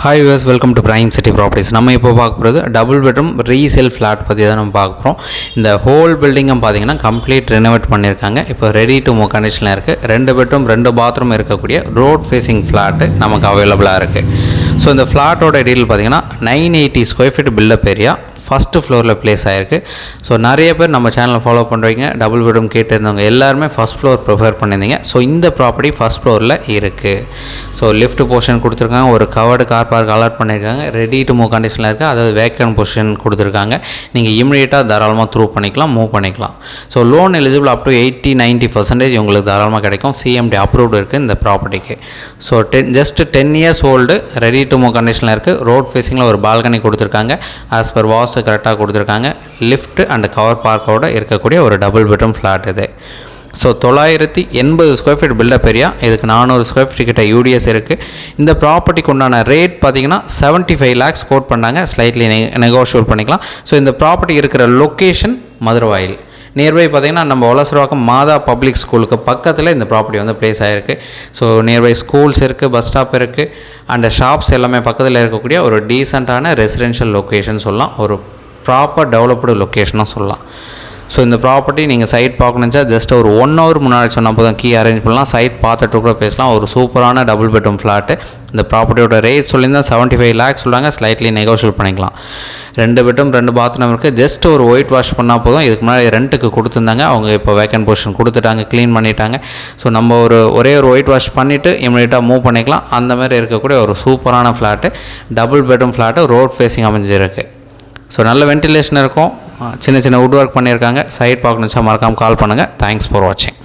Hi US welcome to prime city properties. நம்ம இப்போ பார்க்க போகிறது டபுள் பெட்ரூம் ரீசேல் ஃப்ளாட் பற்றி தான் நம்ம பார்க்க போகிறோம். இந்த ஹோல் பில்டிங்கும் பார்த்தீங்கன்னா கம்ப்ளீட் ரெனோவேட் பண்ணியிருக்காங்க. இப்போ ரெடி டு மூவ் கண்டிஷனில் இருக்குது. 2 பெட்ரூம் 2 பாத்ரூம் இருக்கக்கூடிய ரோட் ஃபேஸிங் ஃப்ளாட்டு நமக்கு அவைலபிளாக இருக்குது. ஸோ இந்த ஃப்ளாட்டோட டீட்டெயில் பார்த்தீங்கன்னா 980 square feet built-up area, first ஃப்ளோரில் ப்ளேஸ் ஆகிருக்கு. ஸோ நிறைய பேர் நம்ம சேனலை ஃபாலோ பண்ணுறீங்க, டபுள் பெட்ரூம் கேட்டிருந்தவங்க எல்லாருமே ஃபஸ்ட் ஃப்ளோர் ப்ரிஃபர் பண்ணியிருந்தீங்க. ஸோ இந்த ப்ராப்பர்ட்டி ஃபஸ்ட் ஃப்ளோரில் இருக்குது. ஸோ லிஃப்ட் போர்ஷன் கொடுத்துருக்காங்க, ஒரு கவர்டு கார் பார்க் அலாட் பண்ணியிருக்காங்க, ரெடி டு மூவ் கண்டிஷனில் இருக்குது. அதாவது வேக்கன் பொசிஷன் கொடுத்துருக்காங்க. நீங்கள் இமீடியட்டாக தாராளமாக த்ரூ பண்ணிக்கலாம், மூவ் பண்ணிக்கலாம். So loan eligible up to 80-90% உங்களுக்கு தாராளமாக கிடைக்கும். சிஎம்டி அப்ரூவ்டு இருக்குது இந்த ப்ராப்பர்ட்டிக்கு. So just 10 years old, ready to move கண்டிஷனில் இருக்குது. ரோட் ஃபேஸிங்கில் ஒரு பால்கனி கொடுத்துருக்காங்க. ஆஸ் பர் வாஸ் கரெக்டாக கொடுத்துருக்காங்க. லிஃப்ட் அண்ட் கவர் பார்க்கோடு இருக்கக்கூடிய ஒரு டபுள் பெட்ரூம் ஃப்ளாட் இது. So 980 square feet built-up area, இதுக்கு 400 ஸ்கொயர் ஃபீட் கிட்ட யூடிஎஸ் இருக்குது. இந்த ப்ராப்பர்ட்டிக்கு உண்டான ரேட் பார்த்தீங்கன்னா 75 lakhs கோட் பண்ணாங்க. ஸ்லைட்லி நெகோஷியபிள் பண்ணிக்கலாம். ஸோ இந்த ப்ராப்பர்ட்டி இருக்கிற லொக்கேஷன் மதுரவாயில். நியர்பை பார்த்திங்கன்னா நம்ம வலசரவாக்கம் மாதா பப்ளிக் ஸ்கூலுக்கு பக்கத்தில் இந்த ப்ராப்பர்ட்டி வந்து ப்ளேஸ் ஆகிருக்கு. ஸோ நியர்பை ஸ்கூல்ஸ் இருக்குது, பஸ் ஸ்டாப் இருக்குது, அண்ட் ஷாப்ஸ் எல்லாமே பக்கத்தில் இருக்கக்கூடிய ஒரு டீசெண்டான ரெசிடென்ஷியல் லொக்கேஷன் சொல்லலாம். ஒரு ப்ராப்பர் டெவலப்டு லொக்கேஷனாக சொல்லலாம். ஸோ இந்த ப்ராப்பர்ட்டி நீங்கள் சைட் பார்க்கணுச்சா ஜஸ்ட் ஒரு 1 hour முன்னாடி சொன்னால் போதும், கீ அரேஞ்ச் பண்ணலாம். சைட் பார்த்துட்டு கூட பேசலாம். ஒரு சூப்பரான டபுள் பெட்ரூம் ஃப்ளாட்டு. இந்த ப்ராப்பர்ட்டியோட ரேட் சொல்லியிருந்தால் 75 lakhs சொல்கிறாங்க. ஸ்லைட்லி நெகோஷியபிள் பண்ணிக்கலாம். 2 பெட்ரூம் 2 பாத்ரூம் இருக்குது. ஜஸ்ட் ஒரு ஒயிட் வாஷ் பண்ணால் போதும். இதுக்கு முன்னாடி ரெண்ட்டுக்கு கொடுத்துருந்தாங்க, அவங்க இப்போ வேக்கன் பொசிஷன் கொடுத்துட்டாங்க, க்ளீன் பண்ணிட்டாங்க. ஸோ நம்ம ஒரே ஒரு ஒயிட் வாஷ் பண்ணிவிட்டு இமீடியட்டாக மூவ் பண்ணிக்கலாம். அந்த மாதிரி இருக்கக்கூடிய ஒரு சூப்பரான flat, double bedroom flat, road facing அமைஞ்சிருக்கு. ஸோ நல்ல வென்டிலேஷன் இருக்கும். சின்ன சின்ன வுட் ஒர்க் பண்ணியிருக்காங்க. சைட் பார்க்கணுச்சா மறக்காமல் கால் பண்ணுங்கள். தேங்க்ஸ் ஃபார் வாட்சிங்.